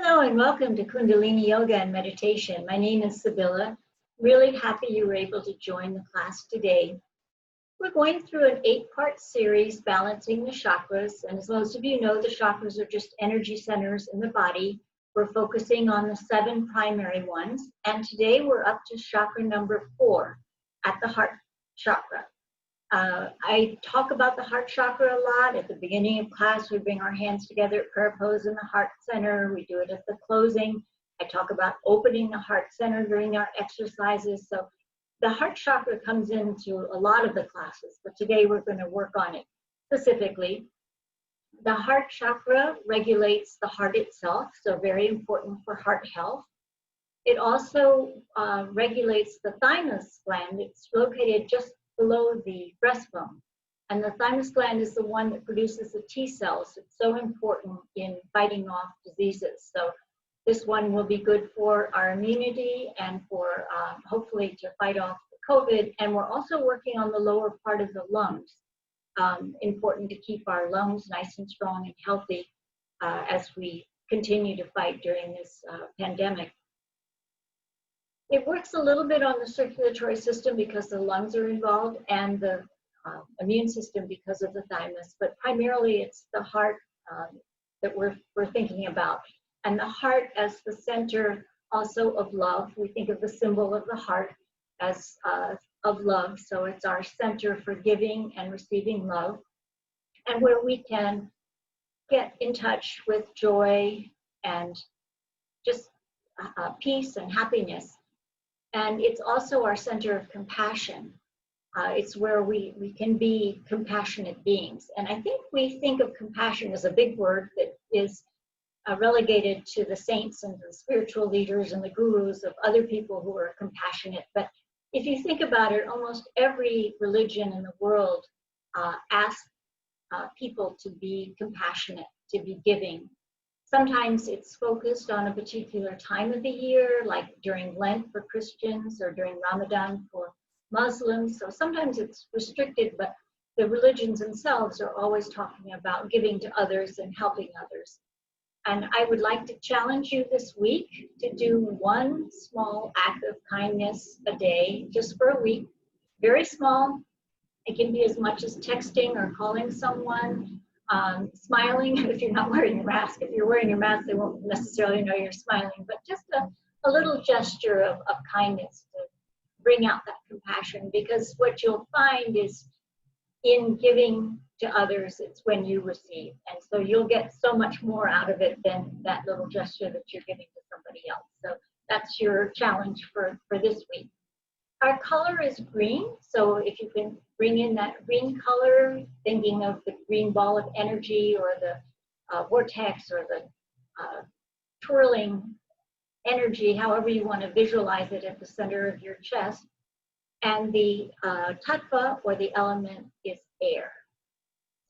Hello and welcome to Kundalini Yoga and Meditation. My name is Sybilla. Really happy you were able to join the class today. We're going through an 8-part series, Balancing the Chakras. And as most of you know, the chakras are just energy centers in the body. We're focusing on the 7 primary ones. And today we're up to chakra number 4 at the heart chakra. I talk about the heart chakra a lot. At the beginning of class, we bring our hands together at prayer pose in the heart center. We do it at the closing. I talk about opening the heart center during our exercises. So the heart chakra comes into a lot of the classes, but today we're going to work on it specifically. The heart chakra regulates the heart itself, so very important for heart health. It also regulates the thymus gland. It's located just below the breastbone. And the thymus gland is the one that produces the T cells. It's so important in fighting off diseases. So this one will be good for our immunity and for hopefully to fight off the COVID. And we're also working on the lower part of the lungs. Important to keep our lungs nice and strong and healthy as we continue to fight during this pandemic. It works a little bit on the circulatory system because the lungs are involved and the immune system because of the thymus, but primarily it's the heart that we're thinking about. And the heart as the center also of love. We think of the symbol of the heart as of love, so it's our center for giving and receiving love, and where we can get in touch with joy and just peace and happiness. And it's also our center of compassion. It's where we can be compassionate beings. And I think we think of compassion as a big word that is relegated to the saints and the spiritual leaders and the gurus of other people who are compassionate. But if you think about it, almost every religion in the world asks people to be compassionate, to be giving. Sometimes it's focused on a particular time of the year, like during Lent for Christians or during Ramadan for Muslims. So sometimes it's restricted, but the religions themselves are always talking about giving to others and helping others. And I would like to challenge you this week to do one small act of kindness a day, just for a week. Very small. It can be as much as texting or calling someone. Smiling if you're not wearing your mask. If you're wearing your mask, they won't necessarily know you're smiling, but just a little gesture of kindness to bring out that compassion, because what you'll find is in giving to others, it's when you receive. And so you'll get so much more out of it than that little gesture that you're giving to somebody else. So that's your challenge for this week. Our color is green, so if you can bring in that green color, thinking of the green ball of energy or the vortex or the twirling energy, however you want to visualize it at the center of your chest. And the tattva, or the element, is air.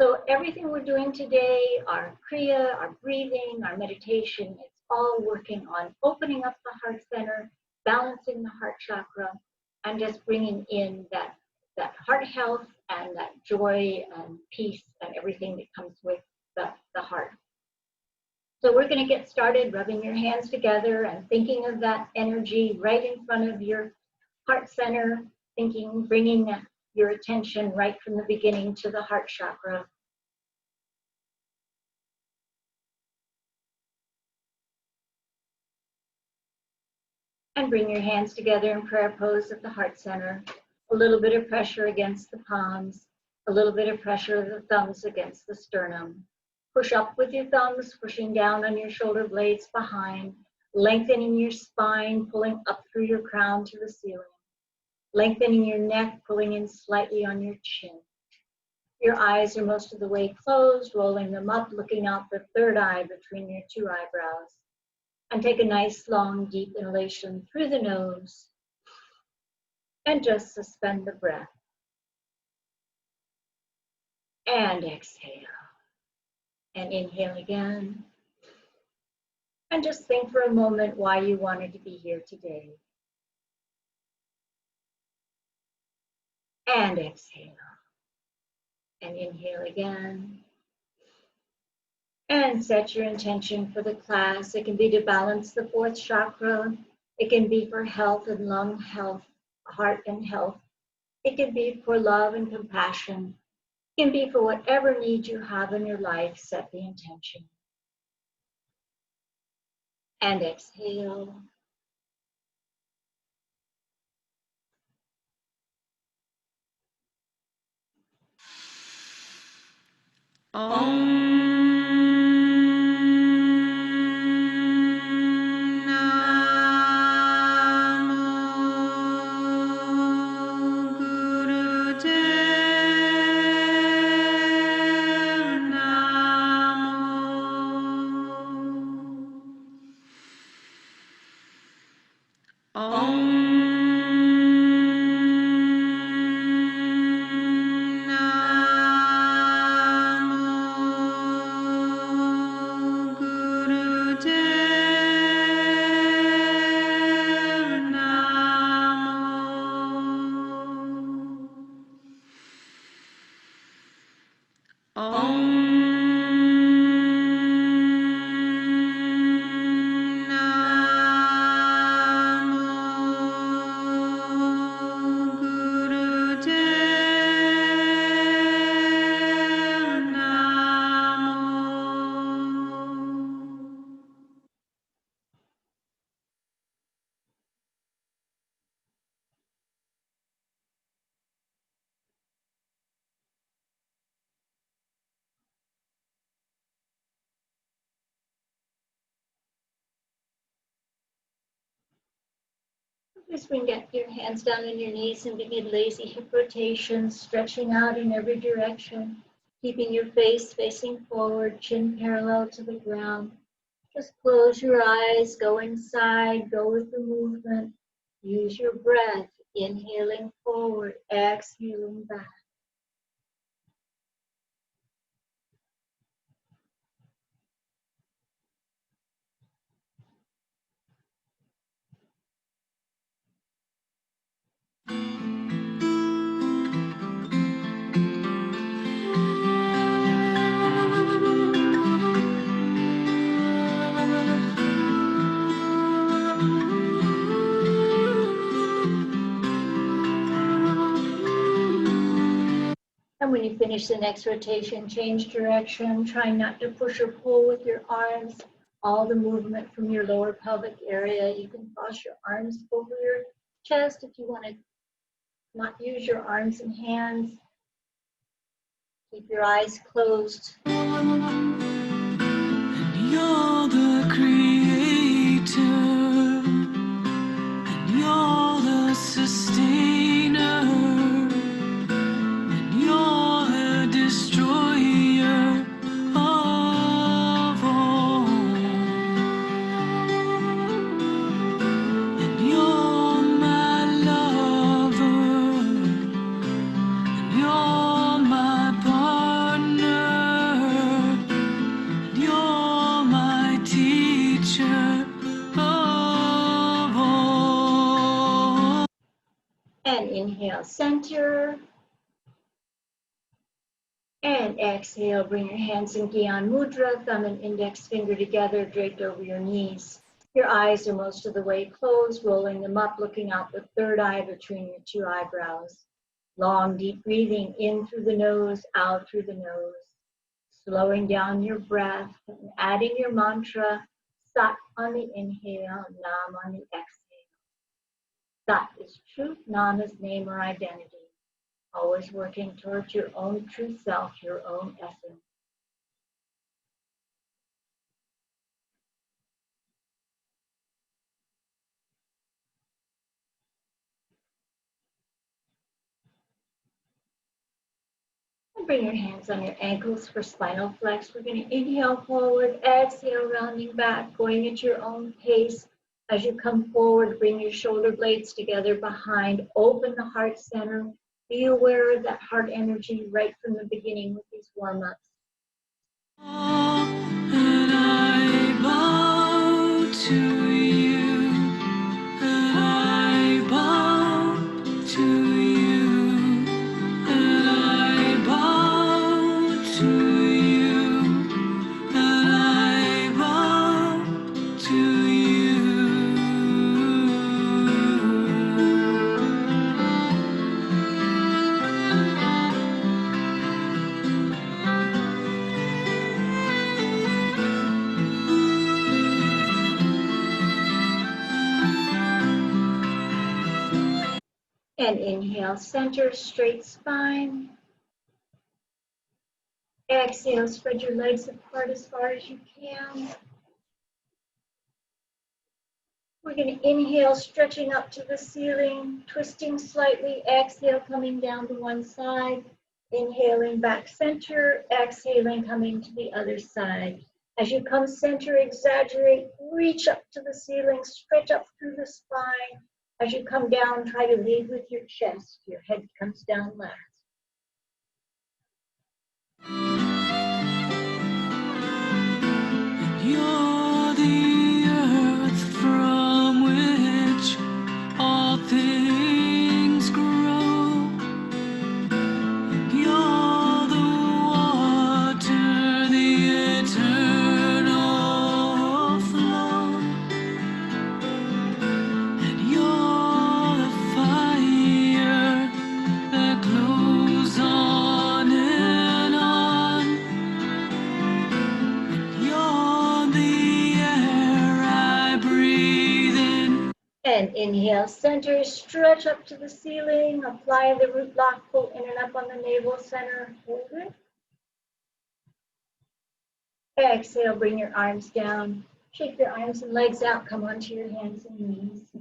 So everything we're doing today, our kriya, our breathing, our meditation, it's all working on opening up the heart center, balancing the heart chakra, and just bringing in that heart health and that joy and peace and everything that comes with the heart. So we're going to get started rubbing your hands together and thinking of that energy right in front of your heart center, bringing your attention right from the beginning to the heart chakra. And bring your hands together in prayer pose at the heart center. A little bit of pressure against the palms, a little bit of pressure of the thumbs against the sternum. Push up with your thumbs, pushing down on your shoulder blades behind, lengthening your spine, pulling up through your crown to the ceiling. Lengthening your neck, pulling in slightly on your chin. Your eyes are most of the way closed, rolling them up, looking out the third eye between your 2 eyebrows. And take a nice, long, deep inhalation through the nose. And just suspend the breath. And exhale. And inhale again. And just think for a moment why you wanted to be here today. And exhale. And inhale again. And set your intention for the class. It can be to balance the fourth chakra. It can be for health and lung health, heart and health. It can be for love and compassion. It can be for whatever need you have in your life. Set the intention. And exhale. Just bring your hands down on your knees and begin lazy hip rotations, stretching out in every direction, keeping your face facing forward, chin parallel to the ground. Just close your eyes, go inside, go with the movement. Use your breath, inhaling forward, exhaling back. And when you finish the next rotation, change direction. Try not to push or pull with your arms. All the movement from your lower pelvic area. You can cross your arms over your chest if you want to not use your arms and hands. Keep your eyes closed. And you're the creator, and you're the sustainer, and you're the destroyer of all. And you're my lover, and you're my partner, and you're my teacher of all. And inhale, center. And exhale, bring your hands in Gyan Mudra, thumb and index finger together, draped over your knees. Your eyes are most of the way closed, rolling them up, looking out the third eye between your two eyebrows. Long, deep breathing in through the nose, out through the nose. Slowing down your breath and adding your mantra, Sat on the inhale, Nam on the exhale. Sat is truth, Nam is name or identity. Always working towards your own true self, your own essence. And bring your hands on your ankles for spinal flex. We're going to inhale forward, exhale, rounding back, going at your own pace. As you come forward, bring your shoulder blades together behind, open the heart center. Be aware of that heart energy right from the beginning with these warm-ups. And I bow to you, and I bow to you, and I bow to you, and And inhale, center, straight spine. Exhale, spread your legs apart as far as you can. We're going to inhale, stretching up to the ceiling, twisting slightly. Exhale, coming down to one side. Inhaling back center, exhaling, coming to the other side. As you come center, exaggerate, reach up to the ceiling, stretch up through the spine. As you come down, try to lead with your chest. Your head comes down last. You're the earth from which all things grow. You're the water, the eternal flow. And you're the fire that glows on and on. You're the air I breathe in. And inhale, center, stretch up to the ceiling. Apply the root lock, pull in and up on the navel center. Hold it. Exhale, bring your arms down. Shake your arms and legs out. Come onto your hands and knees.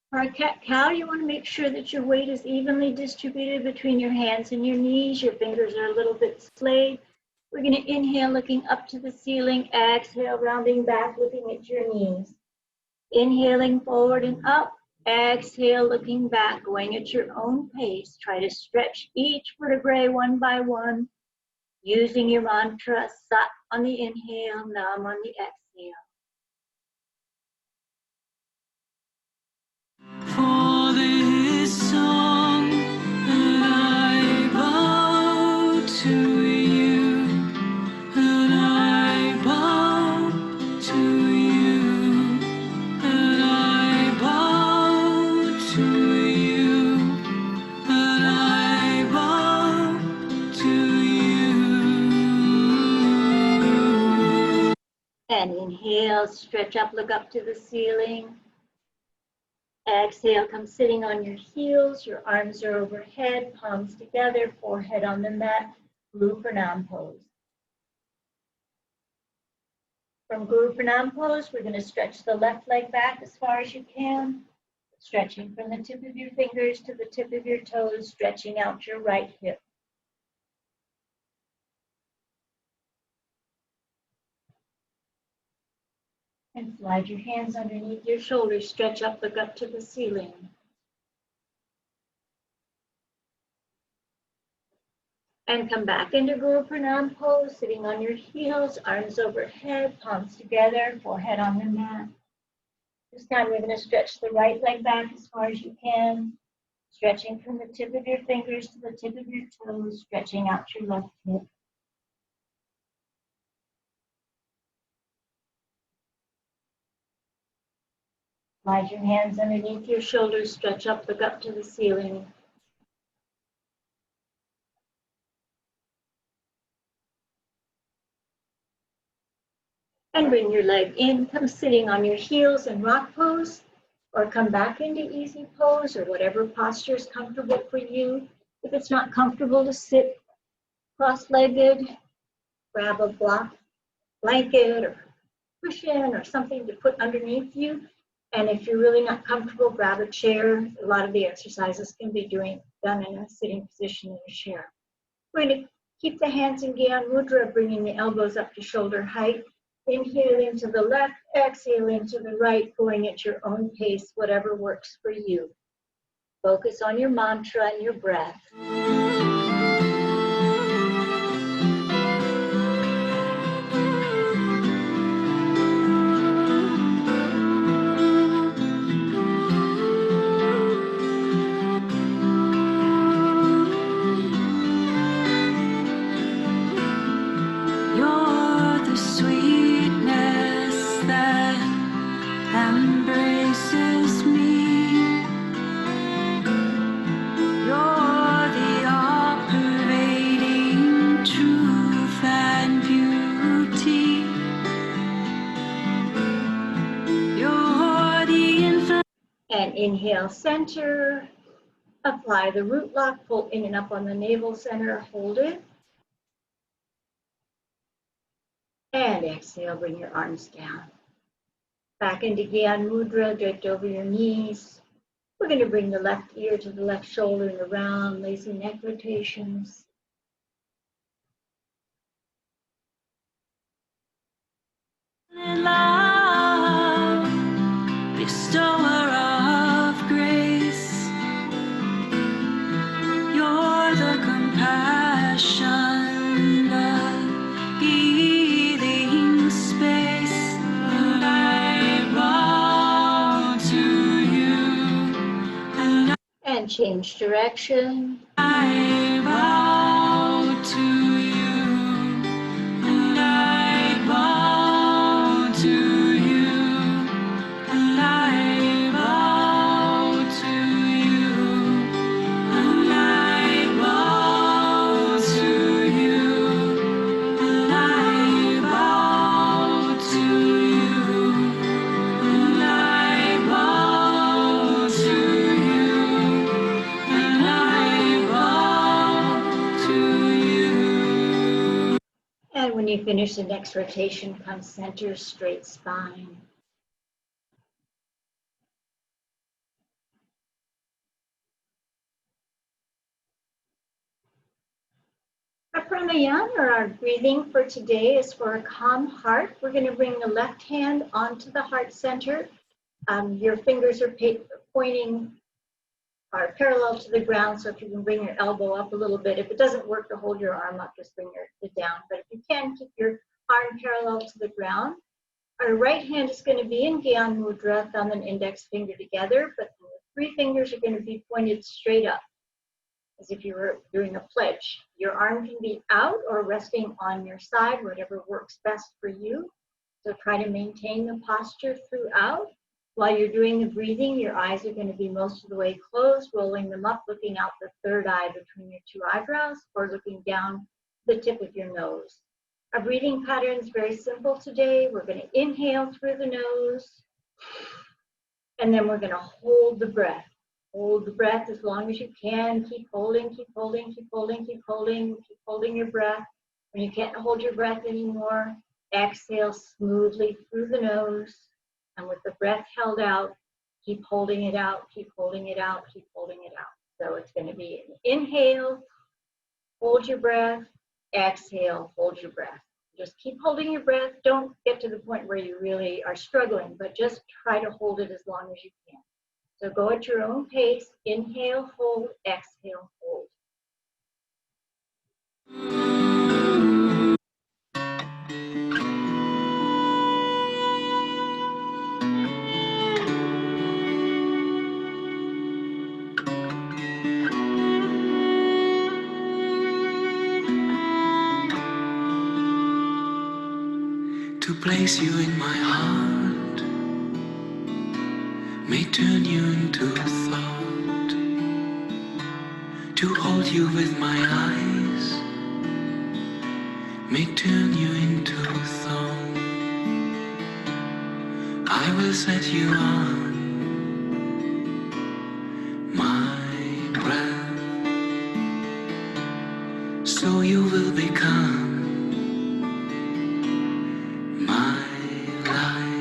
For a cat-cow, you want to make sure that your weight is evenly distributed between your hands and your knees. Your fingers are a little bit splayed. We're going to inhale, looking up to the ceiling. Exhale, rounding back, looking at your knees. Inhaling forward and up. Exhale, looking back, going at your own pace. Try to stretch each vertebrae one by one, using your mantra, Sat on the inhale, Nam on the exhale. For this song and I bow to you, and I bow to you, and I bow to you, and I bow to you. And inhale, stretch up, look up to the ceiling. Exhale, come sitting on your heels. Your arms are overhead, palms together, forehead on the mat. Guru Pranam pose. From Guru Pranam pose, we're going to stretch the left leg back as far as you can. Stretching from the tip of your fingers to the tip of your toes, stretching out your right hip. And slide your hands underneath your shoulders, stretch up, look up to the ceiling. And come back into Guru Pranam pose, sitting on your heels, arms overhead, palms together, forehead on the mat. This time we're going to stretch the right leg back as far as you can, stretching from the tip of your fingers to the tip of your toes, stretching out your left hip. Slide your hands underneath your shoulders, stretch up, look up to the ceiling. And bring your leg in, come sitting on your heels in rock pose, or come back into easy pose, or whatever posture is comfortable for you. If it's not comfortable to sit cross-legged, grab a blanket or cushion or something to put underneath you. And if you're really not comfortable, grab a chair. A lot of the exercises can be done in a sitting position in a chair. We're going to keep the hands in Gyan Mudra, bringing the elbows up to shoulder height. Inhaling to the left, exhaling to the right, going at your own pace, whatever works for you. Focus on your mantra and your breath. Embraces me. You're the inhale, center. Apply the root lock, pull in and up on the navel center, hold it. And exhale, bring your arms down. Back into Gyan Mudra, draped over your knees. We're going to bring the left ear to the left shoulder and around, lazy neck rotations. Love, bestower of grace, you're the compassion, the healing space, and I bow to you, and change direction. I bow to you, and I bow to you, and I bow to you, and I bow to you, and I bow to you, and I bow to you, and I bow to you. And when you finish the next rotation, come center, straight spine. Our pranayama, or our breathing for today, is for a calm heart. We're going to bring the left hand onto the heart center. Your fingers are pointing, are parallel to the ground, so if you can bring your elbow up a little bit. If it doesn't work to hold your arm up, just bring it down. But if you can, keep your arm parallel to the ground. Our right hand is going to be in Gyan Mudra, thumb and index finger together, but the three fingers are going to be pointed straight up, as if you were doing a pledge. Your arm can be out or resting on your side, whatever works best for you. So try to maintain the posture throughout. While you're doing the breathing, your eyes are going to be most of the way closed, rolling them up, looking out the third eye between your two eyebrows, or looking down the tip of your nose. Our breathing pattern is very simple today. We're going to inhale through the nose, and then we're going to hold the breath. Hold the breath as long as you can. Keep holding, keep holding, keep holding, keep holding, keep holding your breath. When you can't hold your breath anymore, exhale smoothly through the nose. And with the breath held out, keep holding it out, keep holding it out, keep holding it out. So it's going to be an inhale, hold your breath, exhale, hold your breath. Just keep holding your breath. Don't get to the point where you really are struggling, but just try to hold it as long as you can. So go at your own pace. Inhale, hold, exhale, hold. To place you in my heart may turn you into a thought. To hold you with my eyes may turn you into a song. I will set you on my breath, so you will become my life.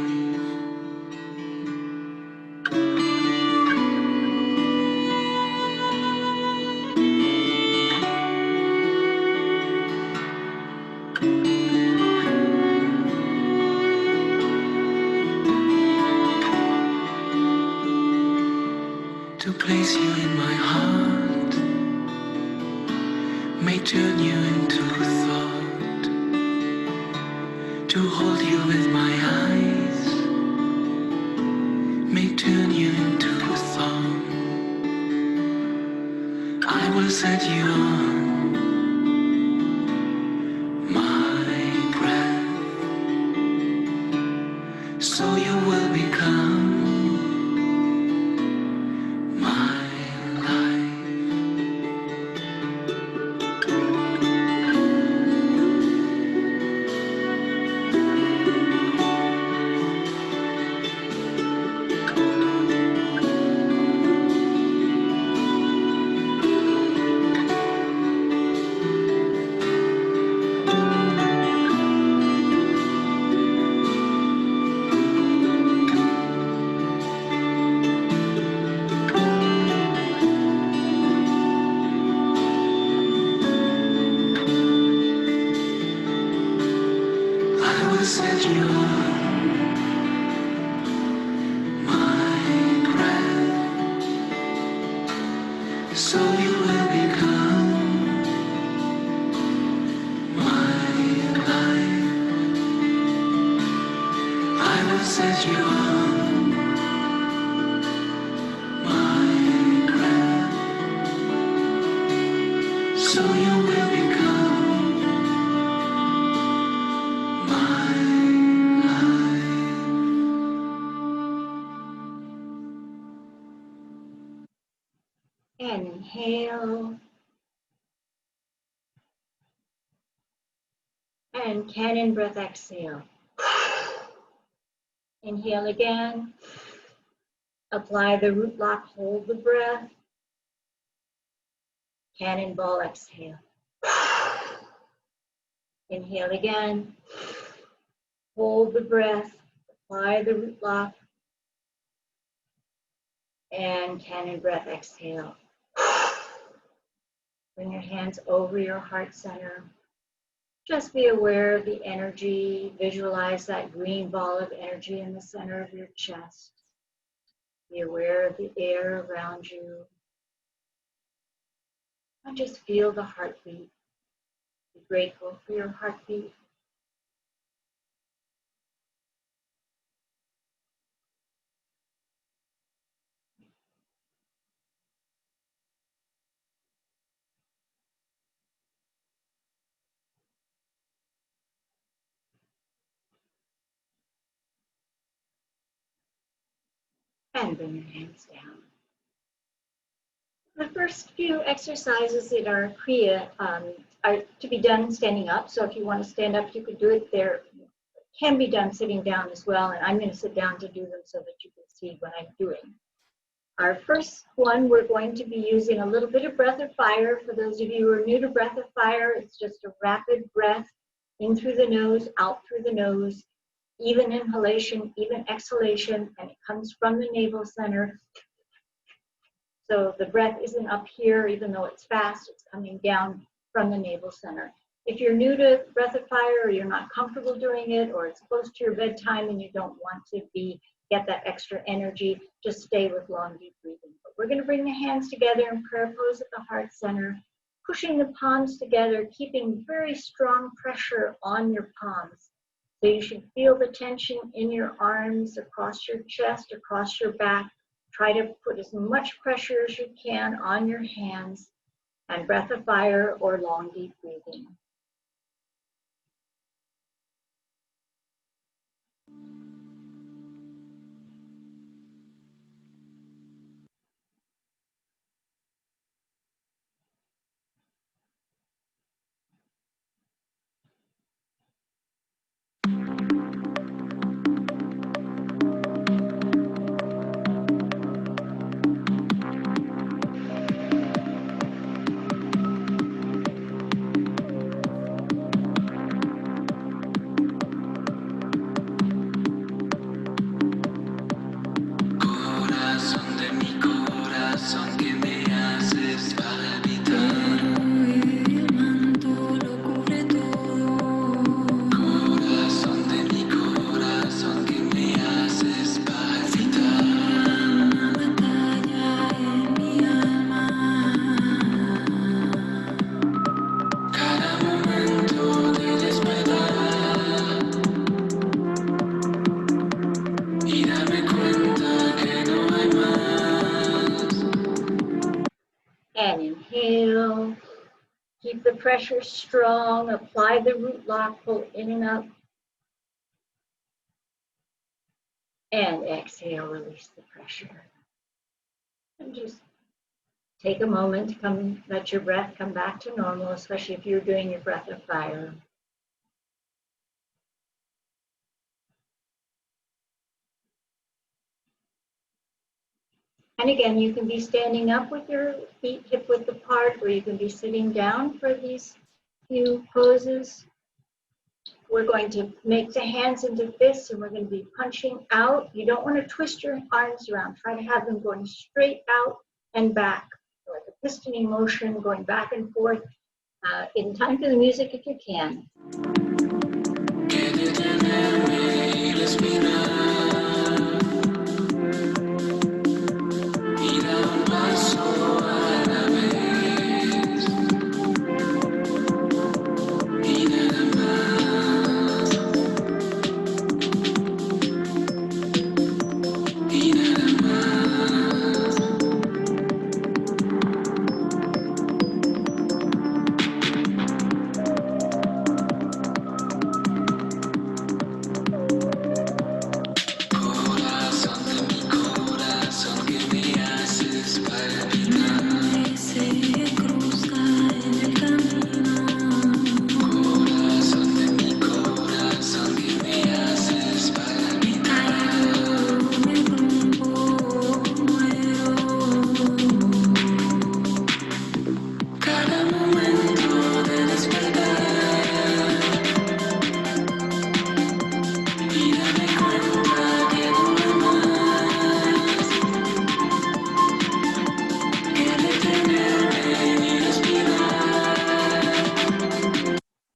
To place you in my heart may turn you into a thought. To hold you with my eyes may turn you into a song. I will set you on my breath, so you will become my life. set you on my breath, so you will become my life. I will set you on my breath, so you will become my life. And inhale. And cannon breath, exhale. Inhale again. Apply the root lock, hold the breath. Cannonball, exhale. Inhale again. Hold the breath. Apply the root lock. And cannon breath, exhale. Bring your hands over your heart center. Just be aware of the energy. Visualize that green ball of energy in the center of your chest. Be aware of the air around you. And just feel the heartbeat. Be grateful for your heartbeat. And bring your hands down. The first few exercises in our Kriya are to be done standing up. So if you want to stand up, you could do it there. Can be done sitting down as well. And I'm going to sit down to do them so that you can see what I'm doing. Our first one, we're going to be using a little bit of breath of fire. For those of you who are new to breath of fire, it's just a rapid breath in through the nose, out through the nose, even inhalation, even exhalation, and it comes from the navel center. So the breath isn't up here, even though it's fast, it's coming down from the navel center. If you're new to breath of fire, or you're not comfortable doing it, or it's close to your bedtime and you don't want to get that extra energy, just stay with long, deep breathing. But we're going to bring the hands together in prayer pose at the heart center, pushing the palms together, keeping very strong pressure on your palms. So you should feel the tension in your arms, across your chest, across your back. Try to put as much pressure as you can on your hands, and breath of fire or long, deep breathing. And inhale, keep the pressure strong, apply the root lock, pull in and up. And exhale, release the pressure. And just take a moment to let your breath come back to normal, especially if you're doing your breath of fire. And again, you can be standing up with your feet hip width apart, or you can be sitting down for these few poses. We're going to make the hands into fists, and we're going to be punching out. You don't want to twist your arms around. Try to have them going straight out and back, like a pistoning motion, going back and forth. In time to the music if you can.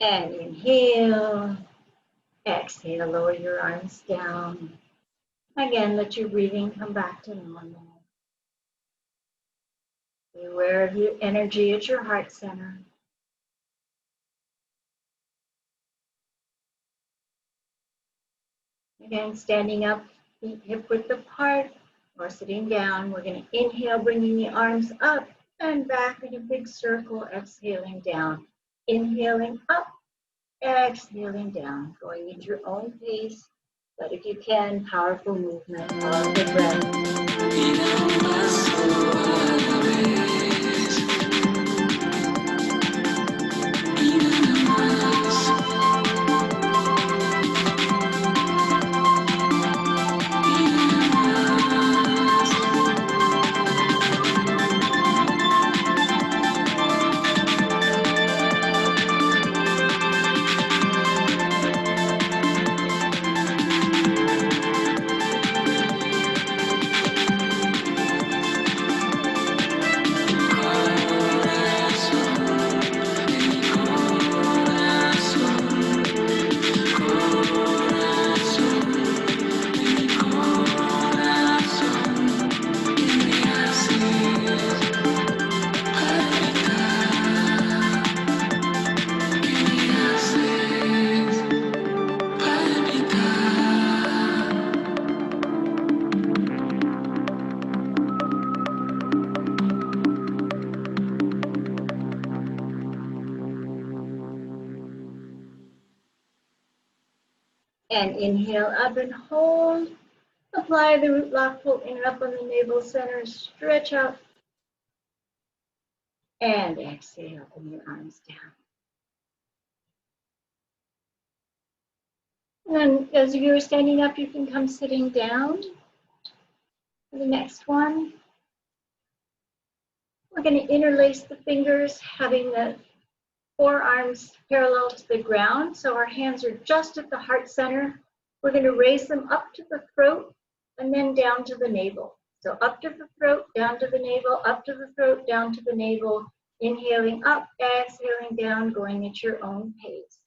And inhale, exhale, lower your arms down. Again, let your breathing come back to normal. Be aware of your energy at your heart center. Again, standing up, feet hip width apart, or sitting down. We're going to inhale, bringing the arms up and back in a big circle, exhaling down. Inhaling up, exhaling down, going at your own pace, but if you can, powerful movement of the breath. And inhale up and hold. Apply the root lock, pull in up on the navel center, stretch out. And exhale, bring your arms down. And then as you're standing up, you can come sitting down. For the next one, we're going to interlace the fingers, having the forearms parallel to the ground. So our hands are just at the heart center. We're going to raise them up to the throat and then down to the navel. So up to the throat, down to the navel, up to the throat, down to the navel. Inhaling up, exhaling down, going at your own pace.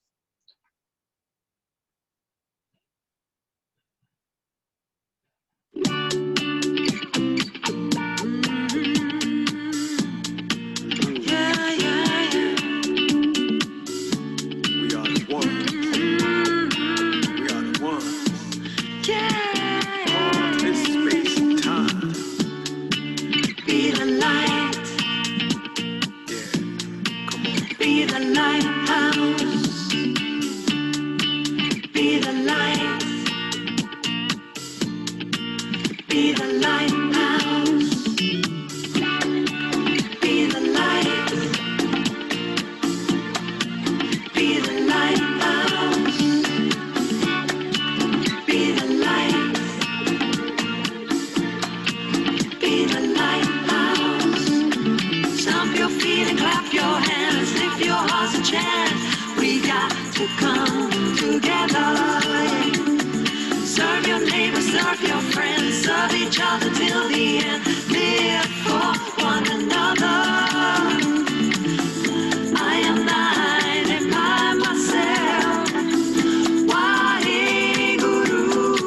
Guru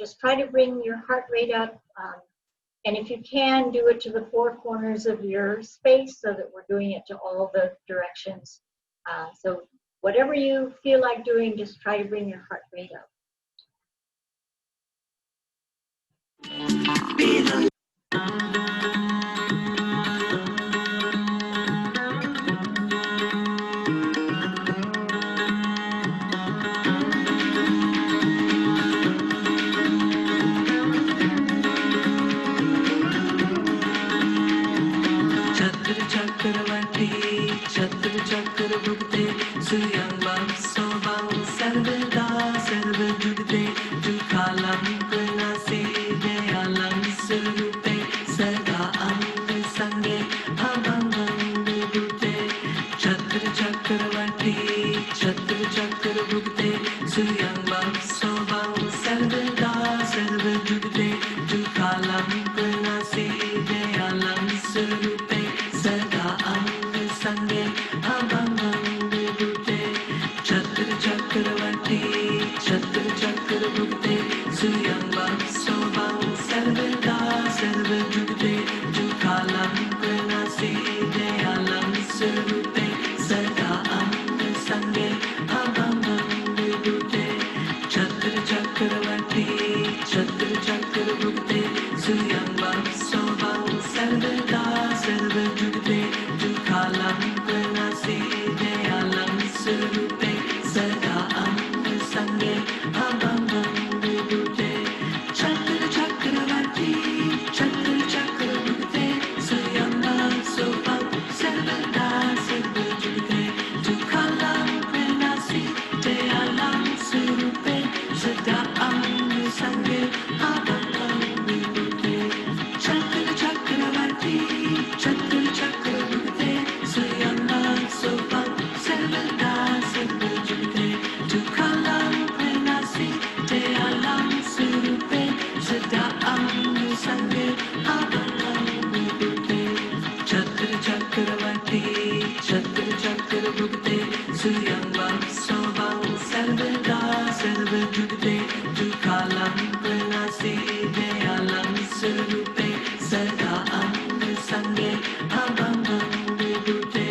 just try to bring your heart rate up. And if you can, do it to the four corners of your space so that we're doing it to all the directions. So whatever you feel like doing, just try to bring your heart rate up. Chakra chakra bhukte suyam bam sobam sarvada sarva jugte jukhalam pranase dayalam surupe sada anga sange abhangam vibhute chakra chakra bhukte suyam bam sobam sarvada sarva jugte jukhalam pranase dayalam surupe sada anga sange abhangam vibhute chakra chakra bhukte suyam bam sobam sarvada sarva jugte jukhalam pranase dayalam surupe sada anga sange abhangam vibhute chakra chakra bhukte suyam bam sobam sarvada sarva jugte jukhalam pranase dayalam surupe sada anga sange abhangam vibhute chakra chakra bhukte suyam bam sobam sarvada sarva jugte jukhalam pranase dayalam surupe sada anga sange abhangam vibhute chakra chakra bhukte suyam bam sobam sarvada sarva jugte jukhalam pranase dayalam surupe sada anga sange abhangam vibhute chakra chakra bhukte suyam bam sobam sarvada sarva jugte jukhalam pranase dayalam surupe sada anga sange abhangam vibhute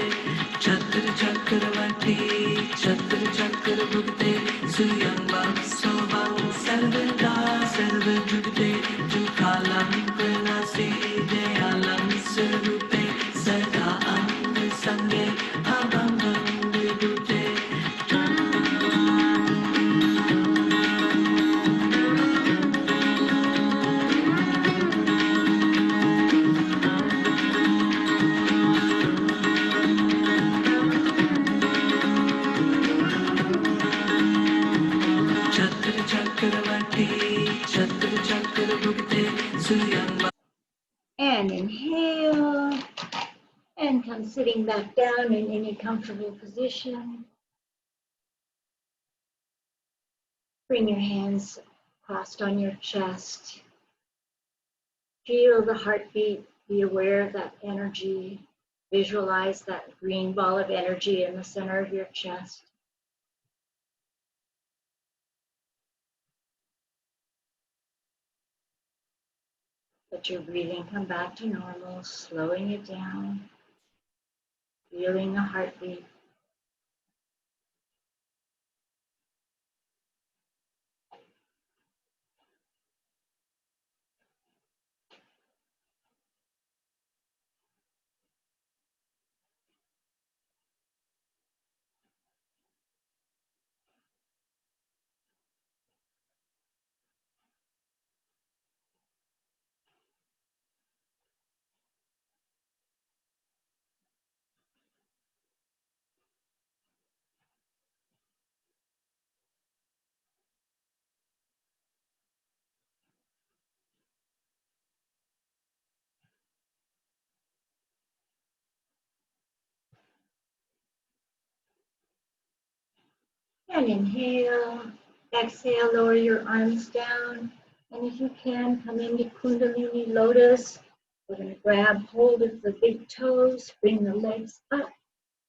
chakra chakra bhukte suyam bam sobam sarvada sarva jugte jukhalam pranase dayalam surupe sada anga sange abhangam vibhute chakra bhukte suyam bam. And inhale, and come sitting back down in any comfortable position. Bring your hands crossed on your chest. Feel the heartbeat, be aware of that energy. Visualize that green ball of energy in the center of your chest. Let your breathing come back to normal, slowing it down, feeling the heartbeat. And inhale, exhale, lower your arms down. And if you can, come into Kundalini Lotus. We're going to grab hold of the big toes, bring the legs up.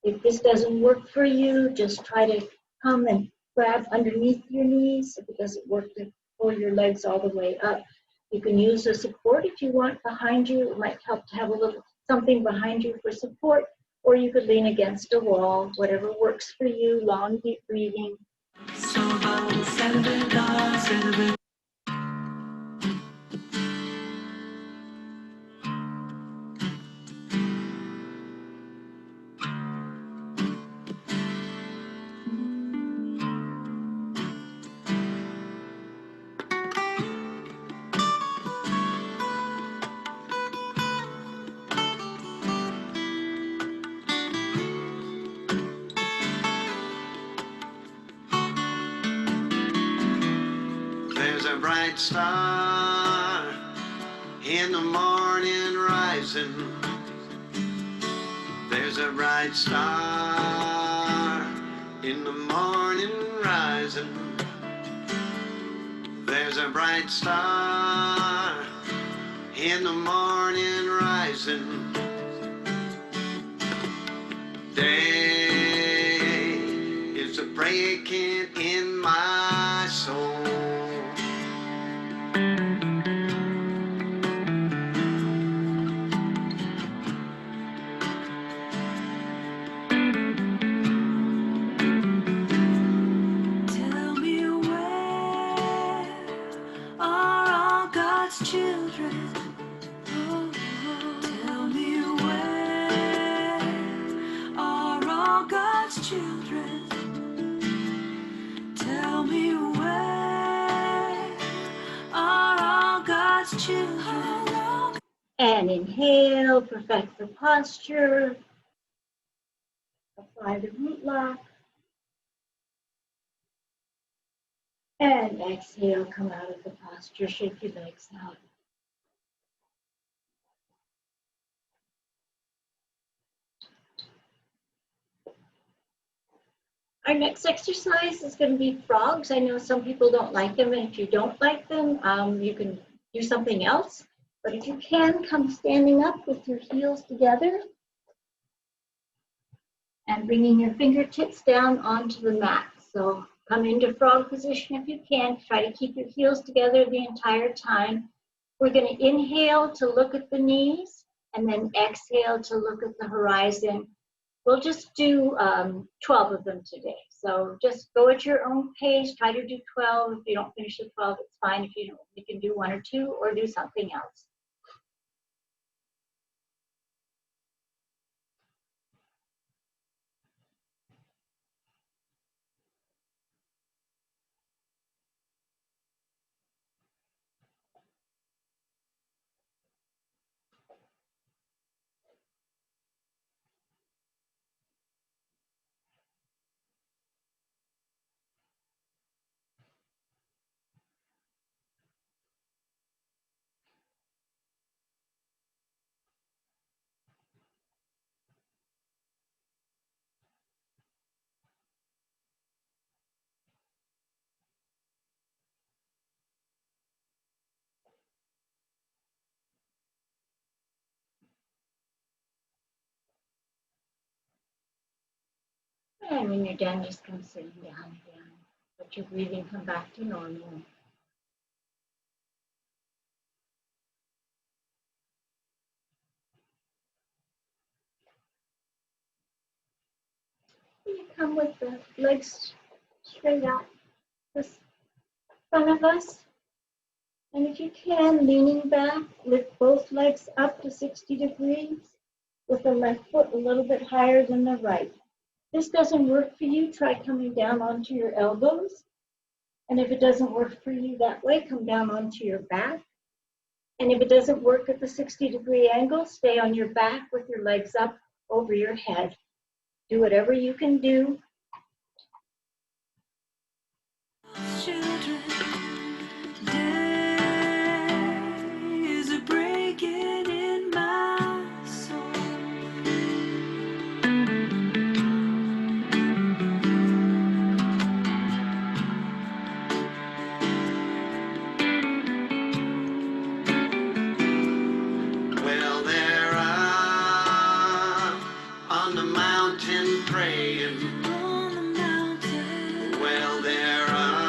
If this doesn't work for you, just try to come and grab underneath your knees. If it doesn't work to pull your legs all the way up. You can use the support if you want behind you. It might help to have a little something behind you for support, or you could lean against a wall, whatever works for you. Long, deep breathing. There's a bright star in the morning rising. There's a bright star in the morning rising. There's a bright star in the morning rising. Day is a breaking in my soul. Tell me where are all God's children? Oh, tell me where are all God's children? Tell me where are all God's children? And inhale, perfect the posture. Apply the root lock. And exhale, come out of the posture, shake your legs out. Our next exercise is going to be frogs. I know some people don't like them, and if you don't like them, you can do something else. But if you can, come standing up with your heels together and bringing your fingertips down onto the mat. So come into frog position if you can. Try to keep your heels together the entire time. We're going to inhale to look at the knees and then exhale to look at the horizon. We'll just do 12 of them today. So just go at your own pace. Try to do 12. If you don't finish at 12, it's fine. If you don't, you can do 1 or 2 or do something else. And when you're done, just come sitting down again. Let your breathing come back to normal. You come with the legs straight out the front of us. And if you can, leaning back, lift both legs up to 60 degrees with the left foot a little bit higher than the right. If this doesn't work for you, try coming down onto your elbows. And if it doesn't work for you that way, come down onto your back. And if it doesn't work at the 60-degree angle, stay on your back with your legs up over your head. Do whatever you can do. Children, day is a breaking in my soul. Well, they're up on the mountain praying. On the mountain. Well, they're up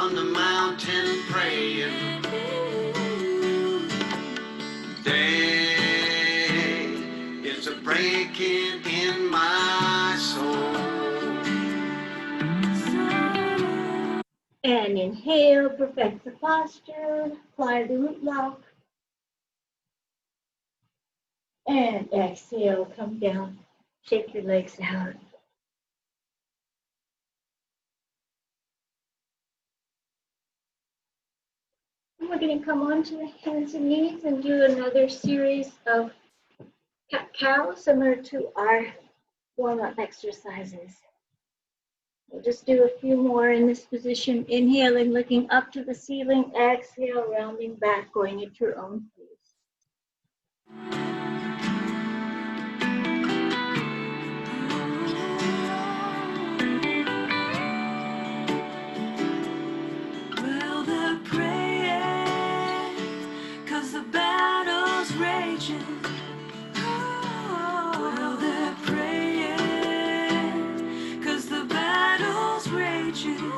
on the mountain praying. Day is a breaking in my soul. And inhale, perfect the posture, apply the root lock. And exhale, come down, shake your legs out. And we're going to come onto the hands and knees and do another series of cat-cow, similar to our warm-up exercises. We'll just do a few more in this position. Inhaling, looking up to the ceiling. Exhale, rounding back, going at your own pace. Well, they're praying, 'cause the battle's raging. Well, they're praying, 'cause the battle's raging.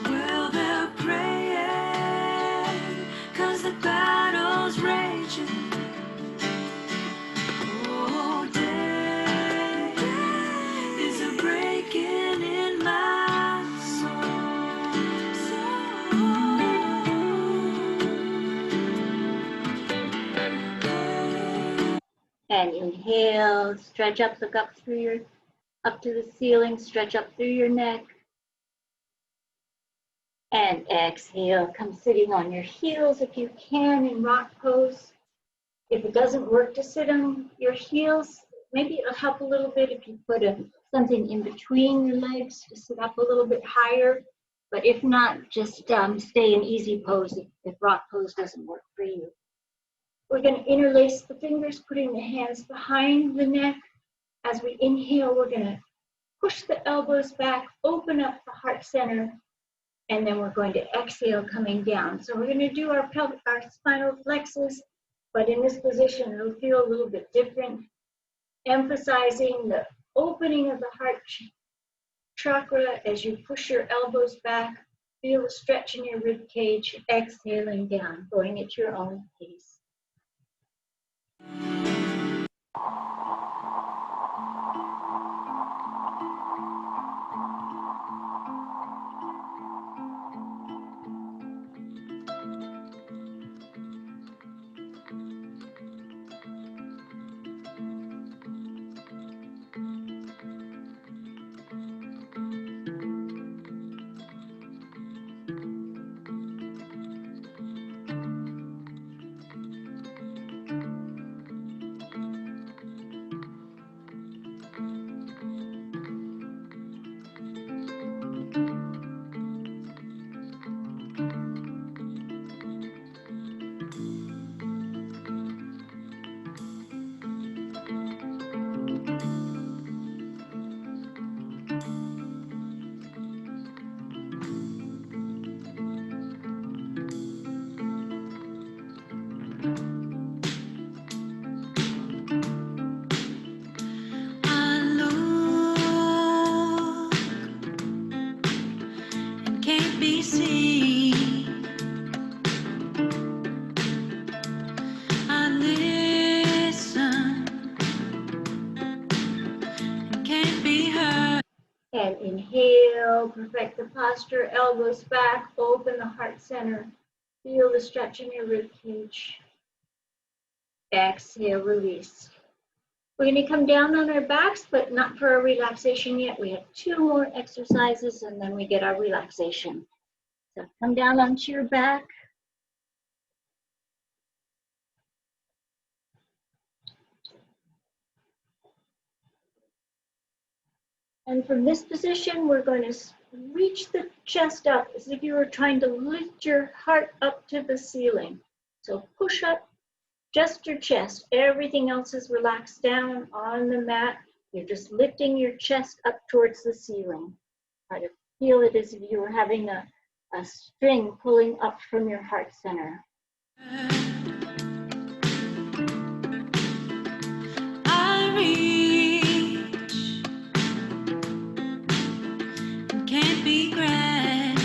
Well, they're praying, 'cause the battle's raging. Oh, day is a breaking in my And inhale, stretch up, look up up to the ceiling, stretch up through your neck. And exhale, come sitting on your heels if you can in rock pose. If it doesn't work to sit on your heels, maybe it'll help a little bit if you put something in between your legs to sit up a little bit higher. But if not, just stay in easy pose if rock pose doesn't work for you. We're going to interlace the fingers, putting the hands behind the neck. As we inhale, we're going to push the elbows back, open up the heart center, and then we're going to exhale, coming down. So we're going to do our spinal flexors, but in this position, it'll feel a little bit different, emphasizing the opening of the heart chakra as you push your elbows back. Feel the stretch in your rib cage, exhaling down, going at your own pace. And inhale, perfect the posture, elbows back, open the heart center. Feel the stretch in your rib cage. Exhale, release. We're going to come down on our backs, but not for our relaxation yet. We have 2 more exercises and then we get our relaxation. So come down onto your back. And from this position, we're going to reach the chest up as if you were trying to lift your heart up to the ceiling. So push up just your chest. Everything else is relaxed down on the mat. You're just lifting your chest up towards the ceiling. Try to feel it as if you were having a string pulling up from your heart center. I reach and can't be grasped.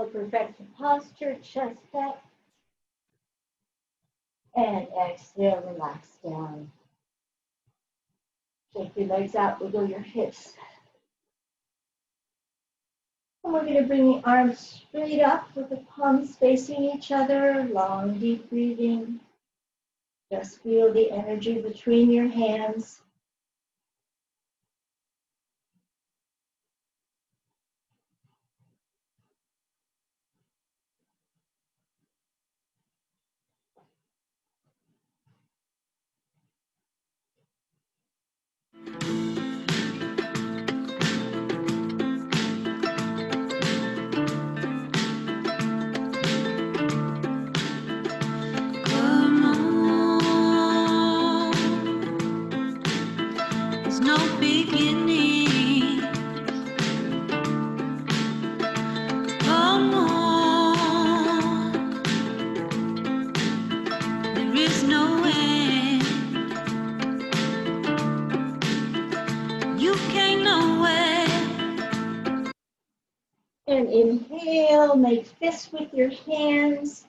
perfect the posture, chest up. And exhale, relax down. Shake your legs out, wiggle your hips. And we're going to bring the arms straight up with the palms facing each other. Long, deep breathing. Just feel the energy between your hands. Come on, there's no beginning. Come on, there is no end. You can't know where. And inhale, make fists with your hands.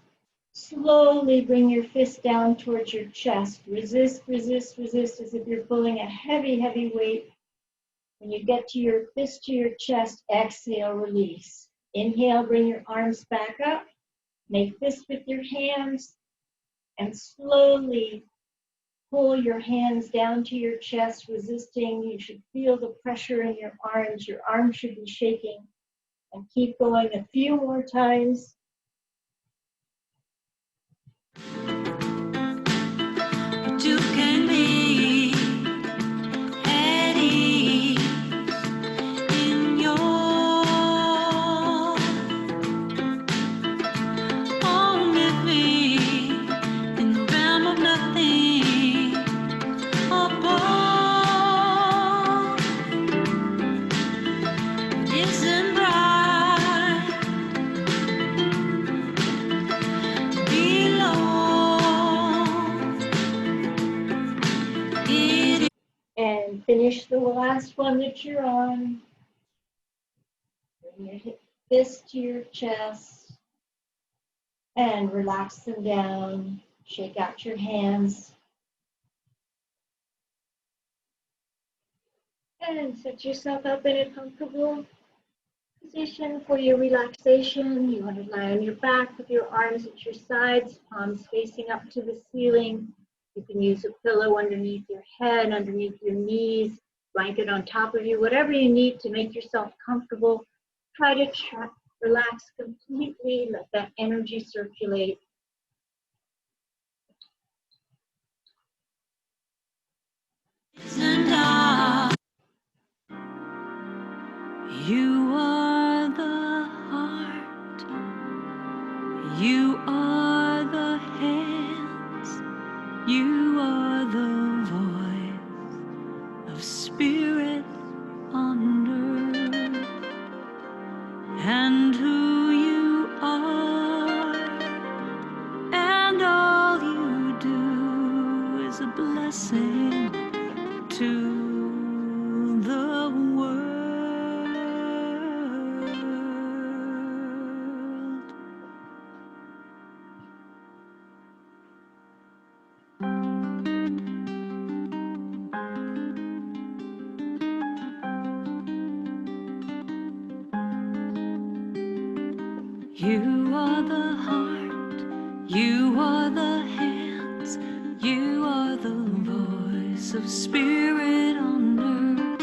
Slowly bring your fist down towards your chest. Resist, resist, resist, as if you're pulling a heavy, heavy weight. When you get to your fist to your chest, exhale, release. Inhale, bring your arms back up. Make fists with your hands. And slowly pull your hands down to your chest, resisting. You should feel the pressure in your arms. Your arms should be shaking. And keep going a few more times. But you can be at ease in your own living in the realm of nothing above. It isn't right below. And finish the last one that you're on. Bring your fist to your chest. And relax them down. Shake out your hands. And set yourself up in a comfortable position for your relaxation. You want to lie on your back with your arms at your sides, palms facing up to the ceiling. You can use a pillow underneath your head, underneath your knees, blanket on top of you, whatever you need to make yourself comfortable. Try to relax completely, let that energy circulate. You are the heart, you are the hands, you are the voice of spirit on earth, and who you are, and all you do is a blessing to the world. You are the heart, you are the hands, you are the voice of spirit on earth,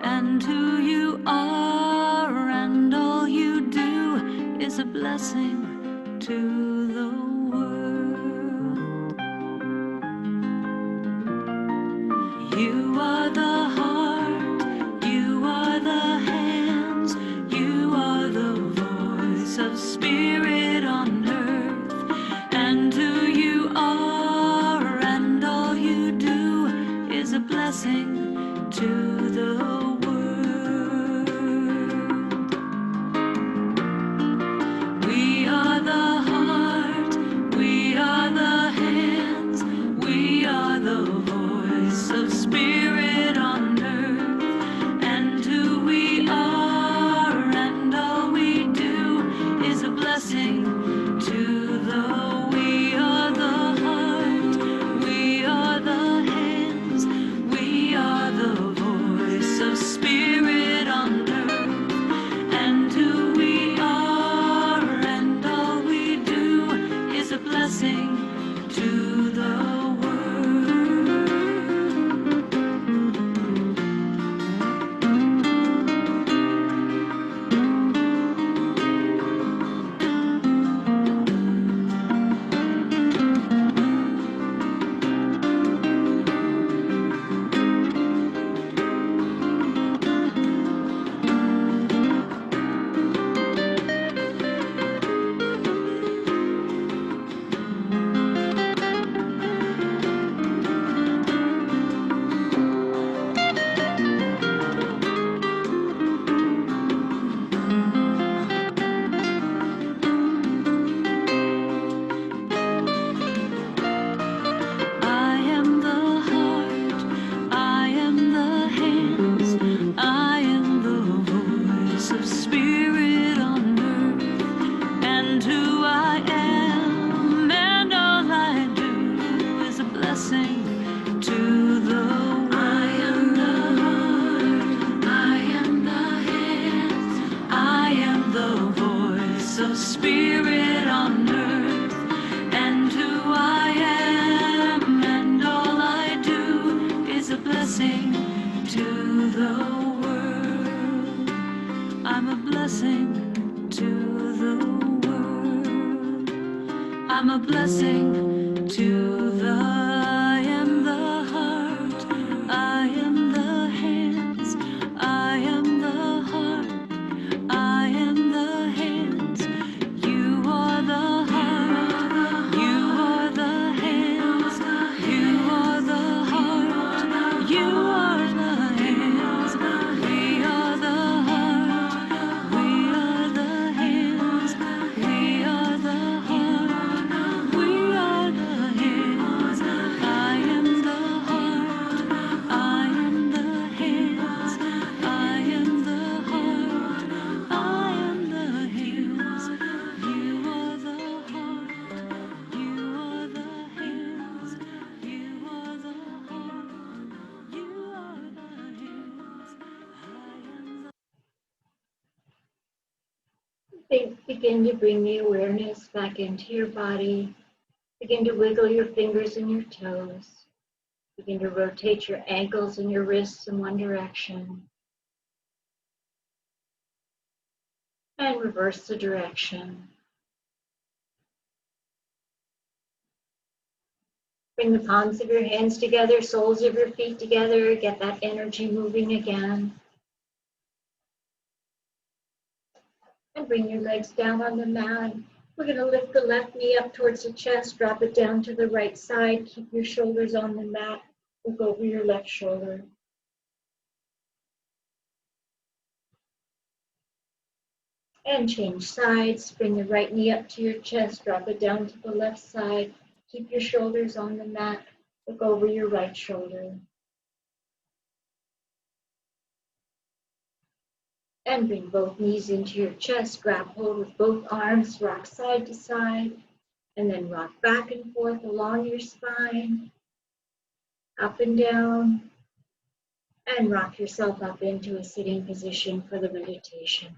and who you are and all you do is a blessing to the world. You are the heart, you are the hands, you are the voice of spirit on earth, and who you are and all you do is a blessing to the world. We are the heart, we are the hands, we are the voice of spirit on earth, and who we are and all we do is a blessing to the world. I'm a blessing to the world. I'm a blessing to the I am the heart, I am the hands, I am the heart, I am the hands. You are the heart, you are the hands, you are the heart, you are the hands. We are the heart, we are the hands, we are the heart, we are the hands. I am the heart, I am the hands, I am the heart, I am the hands. You are the heart, you are the hands, you are the heart, you are the hands. Begin to bring the awareness back into your body. Begin to wiggle your fingers and your toes. Begin to rotate your ankles and your wrists in one direction. And reverse the direction. Bring the palms of your hands together, soles of your feet together. Get that energy moving again. And bring your legs down on the mat. We're going to lift the left knee up towards the chest, drop it down to the right side. Keep your shoulders on the mat. Look over your left shoulder. And change sides. Bring the right knee up to your chest, drop it down to the left side. Keep your shoulders on the mat. Look over your right shoulder. And bring both knees into your chest. Grab hold with both arms. Rock side to side. And then rock back and forth along your spine. Up and down. And rock yourself up into a sitting position for the meditation.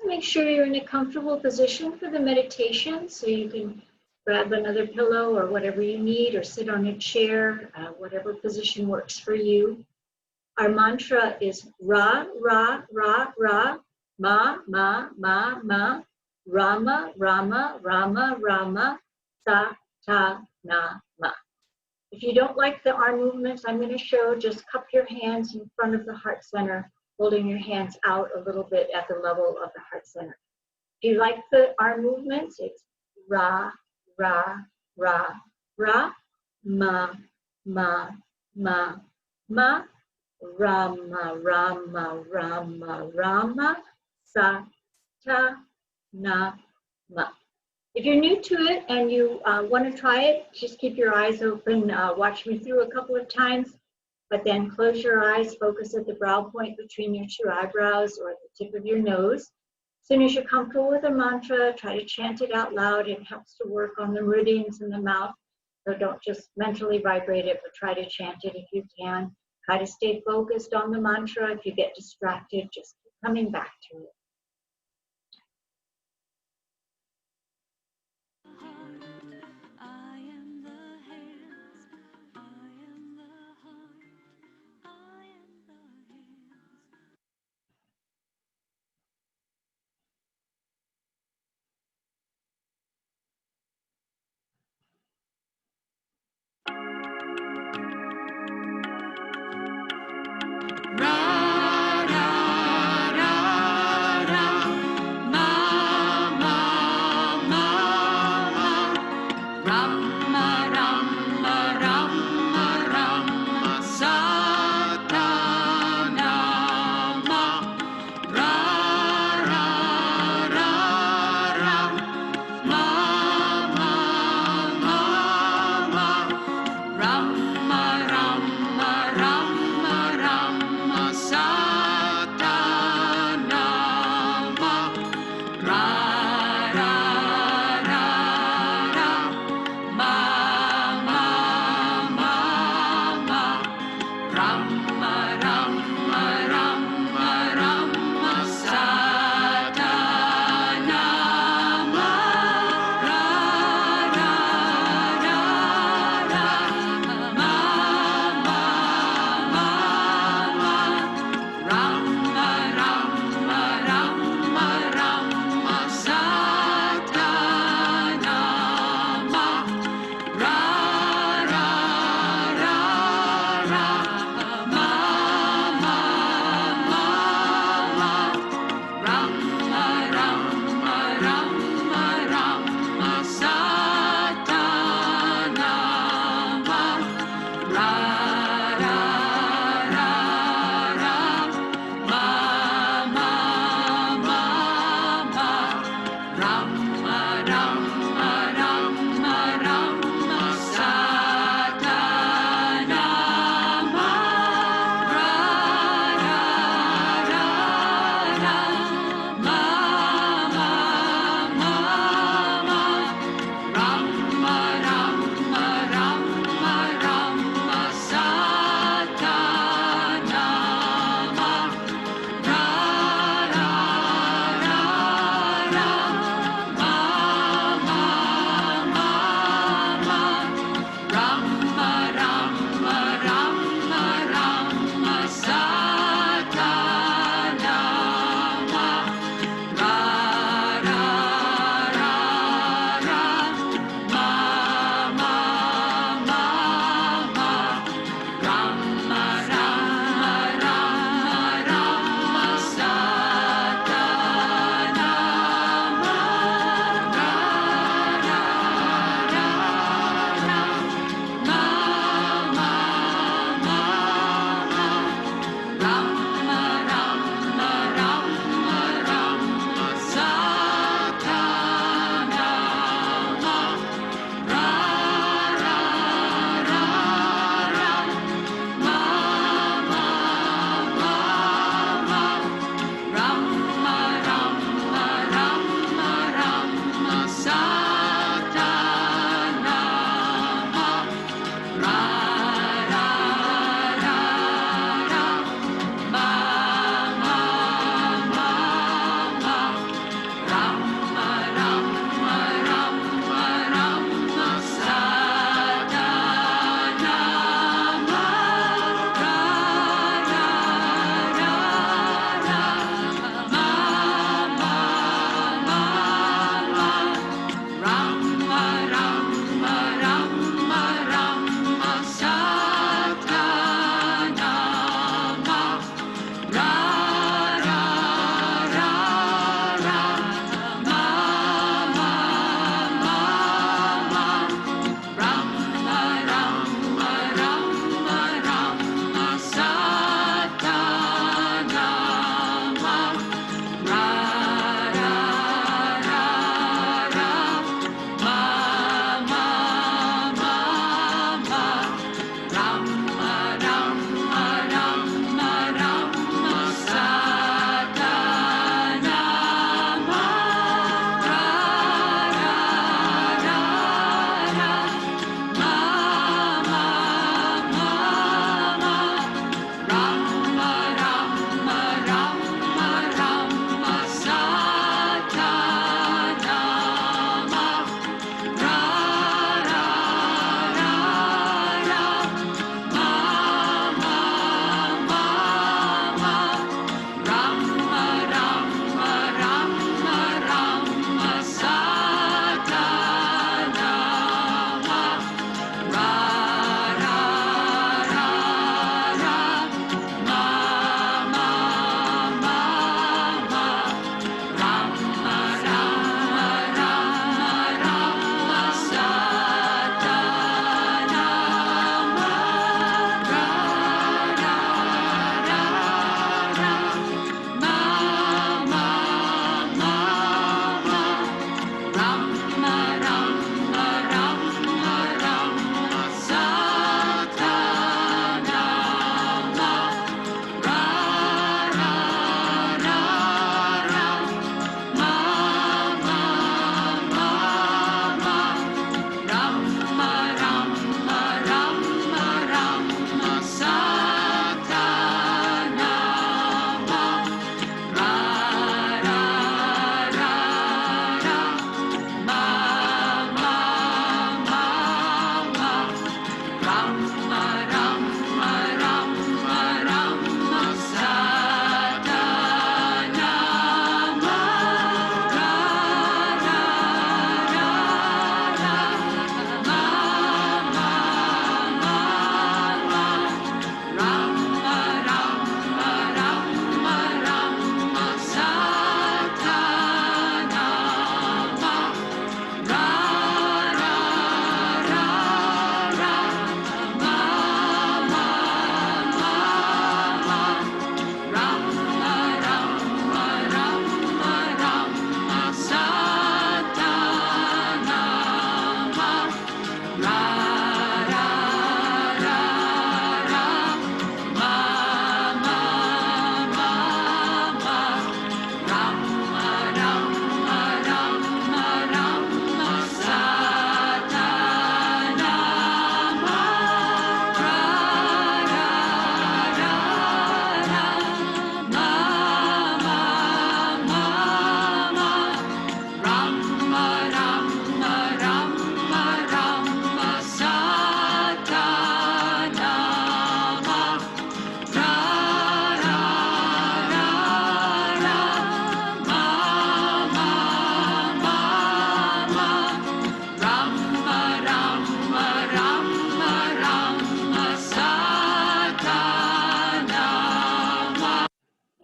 Make sure you're in a comfortable position for the meditation, so you can grab another pillow or whatever you need, or sit on a chair, whatever position works for you. Our mantra is Ra, Ra, Ra, Ra, Ma, Ma, Ma, Ma, Rama, Rama, Rama, Rama, Sa, Ta, Na, Ma. If you don't like the arm movements I'm going to show, just cup your hands in front of the heart center, holding your hands out a little bit at the level of the heart center. If you like the arm movements, it's Ra, Ra, Ra, Ra, Ma, Ma, Ma, Ma, Rama, Rama, Rama, Rama, Sa, Ta, Na, Ma. If you're new to it and you want to try it, just keep your eyes open, watch me through a couple of times, but then close your eyes, focus at the brow point between your two eyebrows or at the tip of your nose. As soon as you're comfortable with a mantra, try to chant it out loud. It helps to work on the meridians in the mouth, so don't just mentally vibrate it, but try to chant it if you can. Try to stay focused on the mantra. If you get distracted, just keep coming back to it. I am the hands, I am the heart, I am the hands. Ra, ra, ra,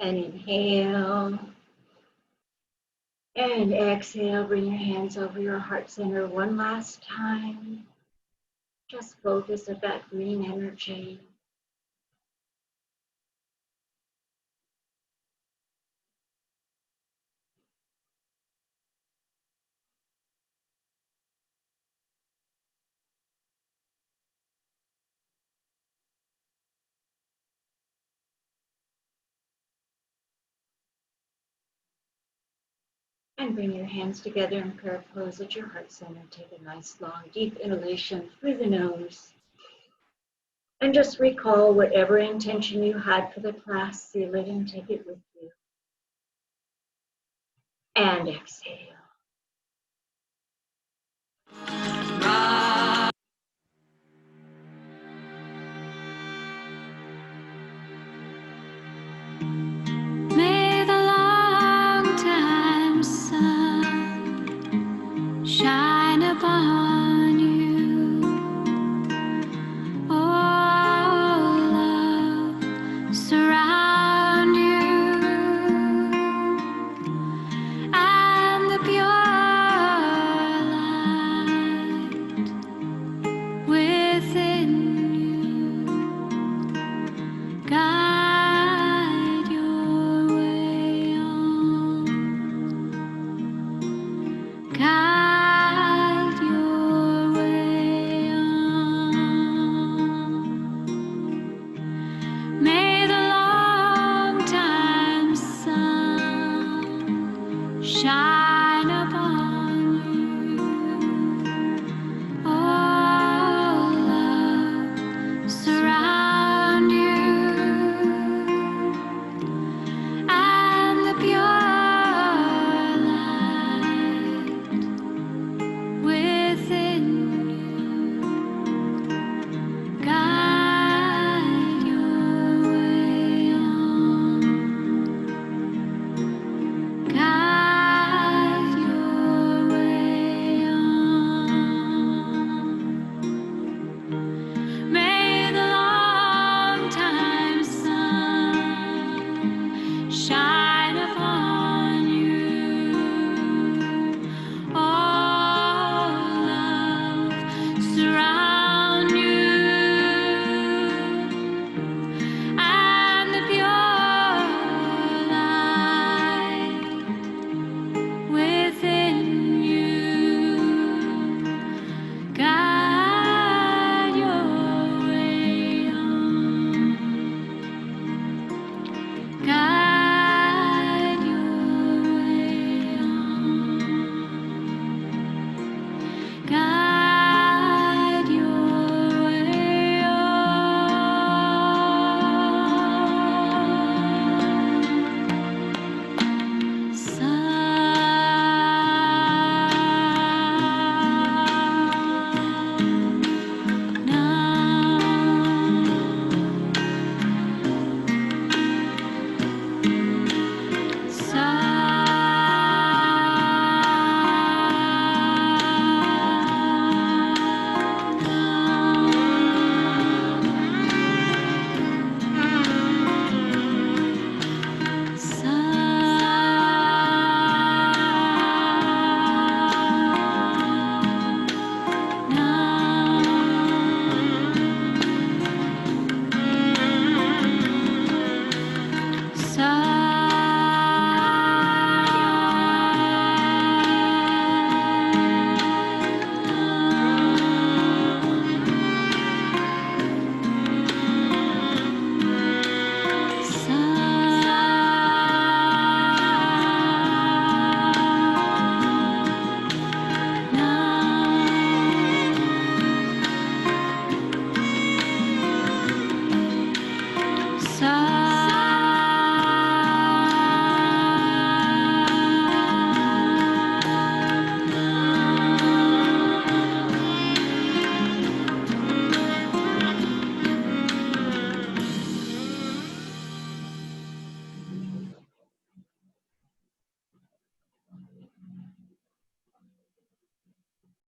And inhale. And exhale, bring your hands over your heart center one last time. Just focus at that green energy. And bring your hands together in prayer pose at your heart center. Take a nice long deep inhalation through the nose. And just recall whatever intention you had for the class, seal it and take it with you. And exhale.